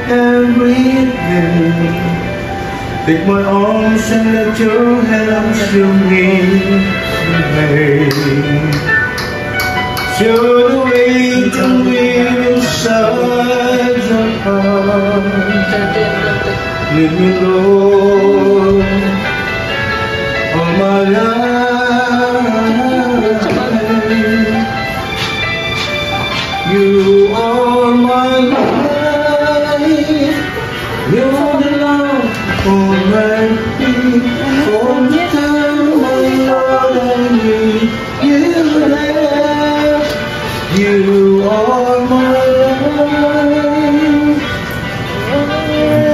everything. Take my arms and let your hands show me the way. Show the way to live inside your heart. Let me know all my life. You are my life. You're the love for my feet. All the time, my Lord, I need you there. You are my life.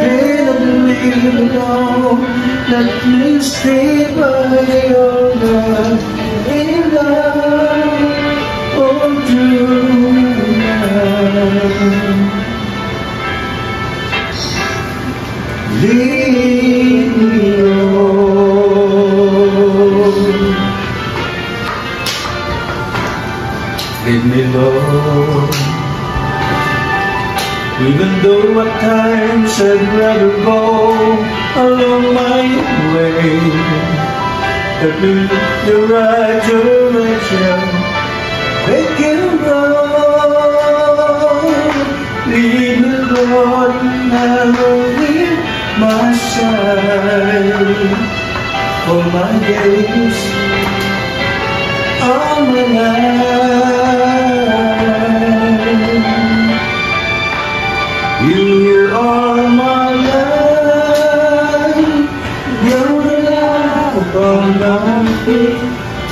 Cannot live alone. Let me stay by your love. In love, all through life. Leave me alone. Leave me alone. Even though at times I'd rather go along my way. Let me the right direction. Make it wrong. Leave me alone. Never leave my side. For my days, all my life. You are my life. You're the love on my feet.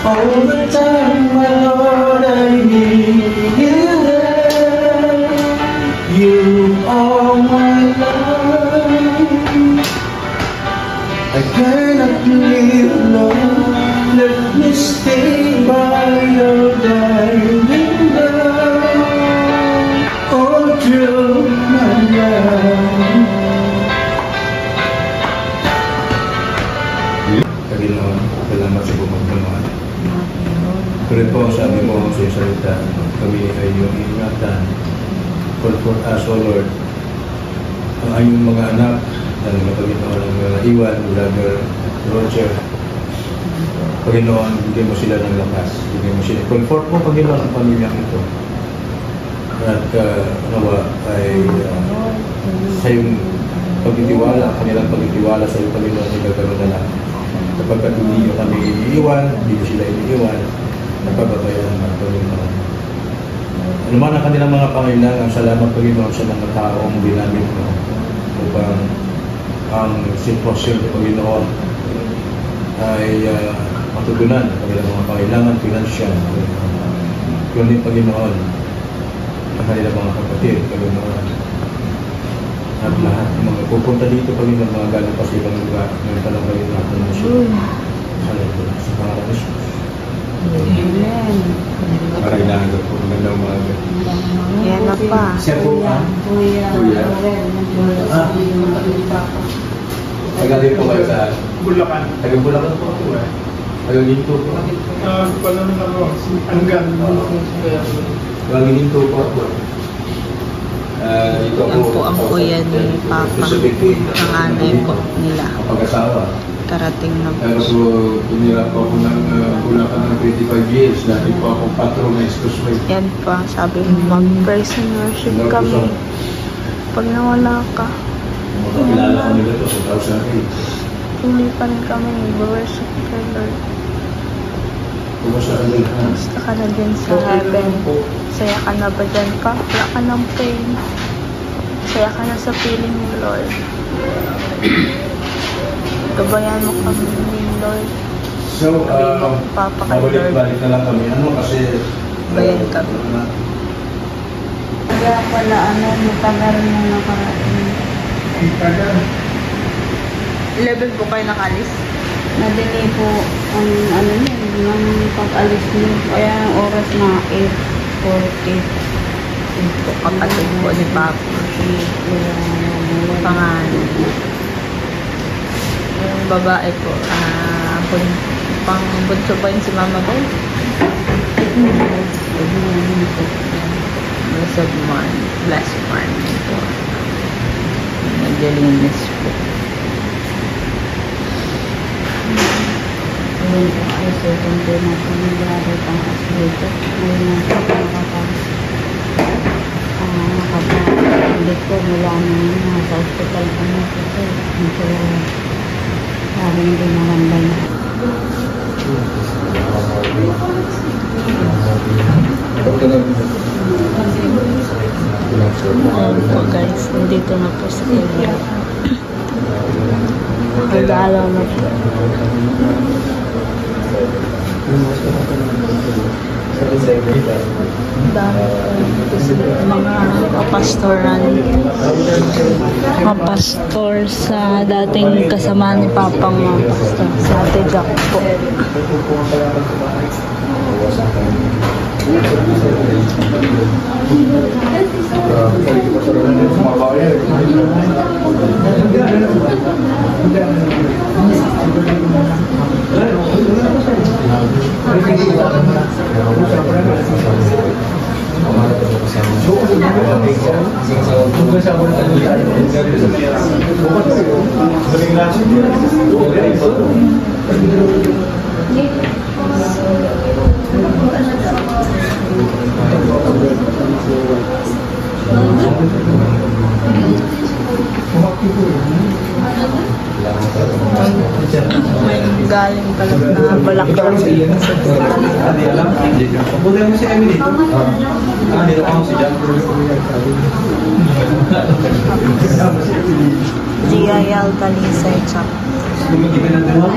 All the time, my Lord, I need you there. You are my life. I cannot live alone. Let me stay by your diving love all through my life. Panginoon, salamat sa pagmamahal. Tuloy po, sabi mo sa iyong salita, kami ay iyong ingatan. For us, O Lord, ang aming mga anak, ng Panginoon, ang mga iwan, Brother Roger, Panginoon, bigyan mo sila ng lakas, bigyan mo sila. Comfort mo, Panginoon, ang pamilyang ito. At nawa ay sa iyong pagtitiwala, kanilang pagtitiwala sa iyong Panginoon, ay gagawin na lang. Kapag hindi nyo kami iniiwan, hindi nyo sila iniiwan, nagpapabayaan ng Panginoon. Ano man ang kanilang mga pangailangan, salamat Panginoon sa mga taong binamit mo upang ang sitwasyon ng Panginoon ay matugunan ang kanilang mga pangailangan, pinansyal. Kunin Panginoon ang kanilang mga kapatid, Panginoon. At lahat ng mga pupunta dito, Panginoon, mga galing pa sa ibang lugar, ngayon pa lang kayo natin na siya. Salamat sa pangalan ni Jesus. Amen. Para kailangan ko po, magandang umaga. Yan na pa. Siya po, Kuya. Taga-din po kayo sa Bulacan. Taga-Bulacan po. Taga-Ginto po. Paano na ako? Hanggang. Taga-Ginto po ako. Ito Yan po ang kuya ni Papa. Panganay po nila. Pag-asawa. Karating na po. Pero po, tumira po ako ng Bulacan ng 25 years. Dati po akong patron na expressway. Yan pa, sabi mo, mag-praise and worship kami. Pag nawala ka, Kilala kami dito sa 2008. hindi pa rin kami mag-worship kay Lord. Kumusta ka din? Basta ka na din sa heaven. Saya ka na ba dyan pa? Wala ka ng pain. Saya ka na sa feeling ni Lord. Gabayan mo kami ni Lord. So, mabalik-balik na lang kami. Ano kasi... Bayan kami. Kaya pala, matagal na nakarating. 11 po kayo nakalis. Nadali po ang ng pag-alis niyo. Kaya ang oras na 8:40. Po kapatid po ni Papa. Pangalan. Yung babae po, pang bunso po yun si Mama Boy. Blessed morning po. naglilinis po. Ayun po ay second day natin nangyari pang dito. Ngayon natin nakapag-ulit po mula nung nasa hospital kami po. Medyo parang hindi maganda na. Ayan po guys, nandito na po sa kuya. Nag-aalaw na po. Dami po mga kapastoran, mga pastor sa dating kasama ni Papang mga pastor sa Ate Jack po. May galing pala na Balacan. Buti mo si Emily dito. Dito ako si Jack. GIL Talisay Chap. Lumagipin ng dalawa.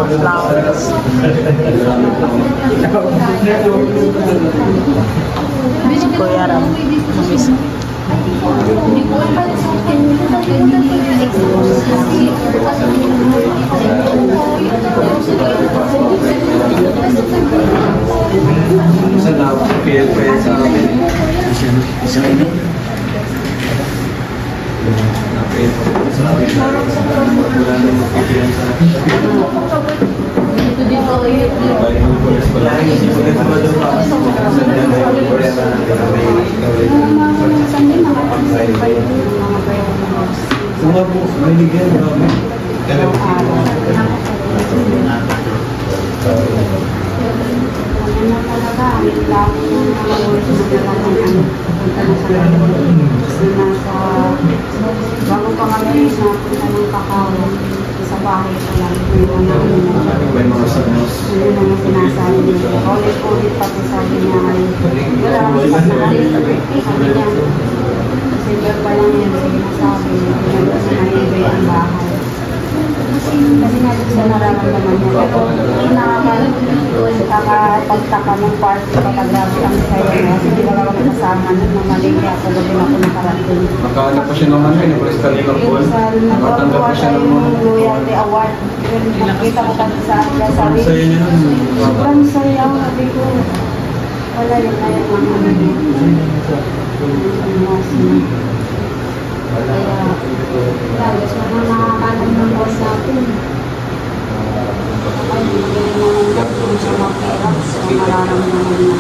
Flowers. Si Kuya Ram. Namiss. Sa labo, PLP sa amin. Isa rin. Bago pa kami napunta ng Kakao sa bahay ko lang. May mga sanos. Yung mga sinasabi niya. Ulit-ulit pati sabi niya ngayon. Wala akong sasabi. Sabi niya, December pa lang yan sinasabi niya. Kasi nahibay ang bahay. Kasi nga sa nararamdaman niya. Pero nakapagtaka ng party pagkagrabe ang saya niya. Kasi di wala kami kasama nun. Mamalingya ako gabi na ako nakarating. Nakahanap pa siya ng ano, Nebraska Liverpool. Nakatanggap pa siya ng mga Loyalty Award. Nakita ko kasi sa akin. Sabi, saya niya nun. sobrang saya. Sabi ko, wala yun na yung mga ano niya. Kaya, sobrang nakakalam ng boss natin. Ay, hindi naman natin sa makirap. So, mararamdaman na.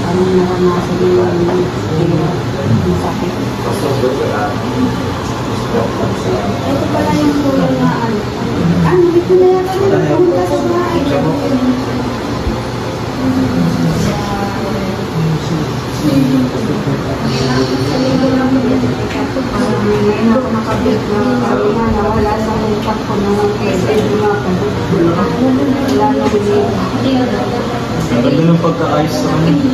Anong naranasan niya yung sakit. Ito pala yung tulong na ano. Ano, dito na yata na pumunta sa bahay. Ngayon ako nakabit na sabi nga na wala sa utak ko ng pwede lumapad. Wala na rin. Ganda ng pagka-ayos sa kanya.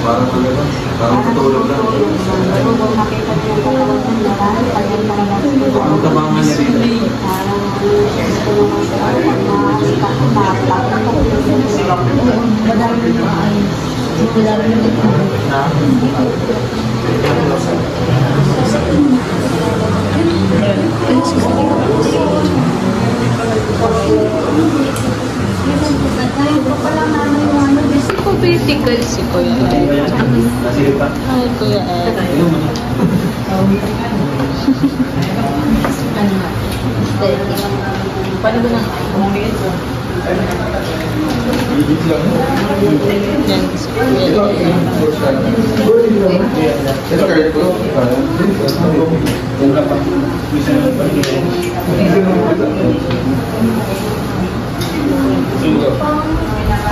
Parang talaga. Parang tutulog lang. Pero kung nakita niyo yung katawan ng lahat, pagyan pa naman siguro. Ang tabangan niya dito. Parang gusto naman sa ako na nakita ko na madami na ayos. Madami na ito. Political si Kuya. Ay, Kuya Ed. Paano ba na? Yan, si Kuya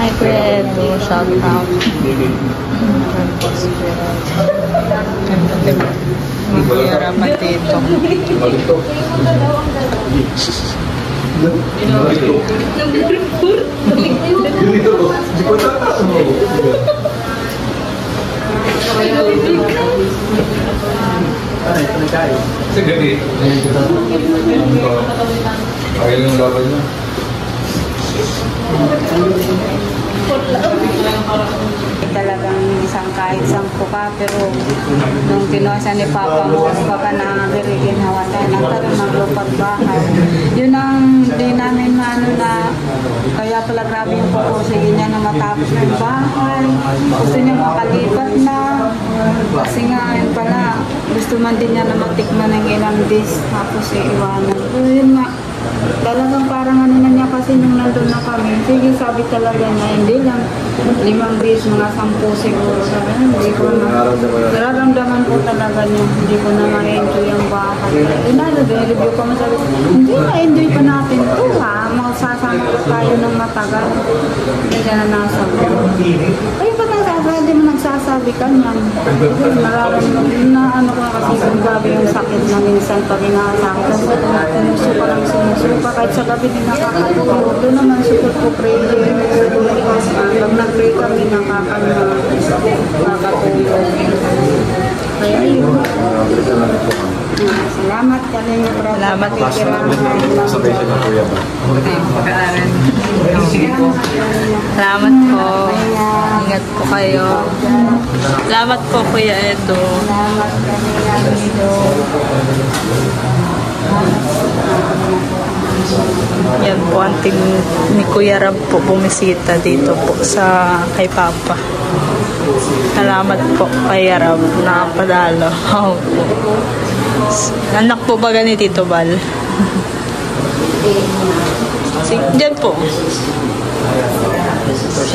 Hi, Kuya Edo. Shout out. May Kuya Ramatito. Sige. Ayaw yung laban niya. Talagang isang kahit 10 ka, pero nung kinuha siya ni Papa mo, baka nangarigin hawa tayo, nagkaroon ng lupag bahay. Yun ang di namin maano na, kaya pala grabe yung pupusigin niya na matapos ng bahay. Gusto niya makalipat na, kasi nga yun pala, gusto man din niya na matikman ng ilang days, tapos iiwanan. So yun nga, talagang parang ano na niya kasi nung nandun na kami. Sige, sabi talaga niya, hindi lang 5 days, mga 10 siguro. Sabi niya, hindi ko na, nararamdaman ko talaga niya, hindi ko na ma-enjoy ang bahay. Review ko, sabi ko, hindi na-enjoy pa natin ito ha, magsasama pa tayo ng matagal. Hindi ka na nasabi. Ay, ba't nagsasabi? Hindi mo nagsasabi ka niyan. Nararamdaman na ano ko na kasi kung grabe yung sakit na minsan pag inasakit. Sinusuka lang sinusuka. Kahit sa gabi din nakakatulog. Doon naman sukot ko prayer. Pag nag-pray kami nakakatulog. Kaya yun. Salamat kami na brother. Salamat po. Salamat po. Ingat po kayo. Salamat po, Kuya Edo. Salamat kami Edo. Yan po, anting ni Kuya Rab po bumisita dito po sa kay Papa. Salamat po kay Rab na padalo. Oh, po. Anak po ba ganito Tito Bal? Diyan po.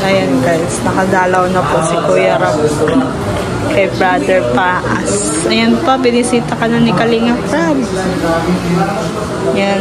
Ayan guys, nakadalaw na po si Kuya Rab kay Brother Paas. Ayan pa, binisita ka na ni Kalinga Rab. Yan.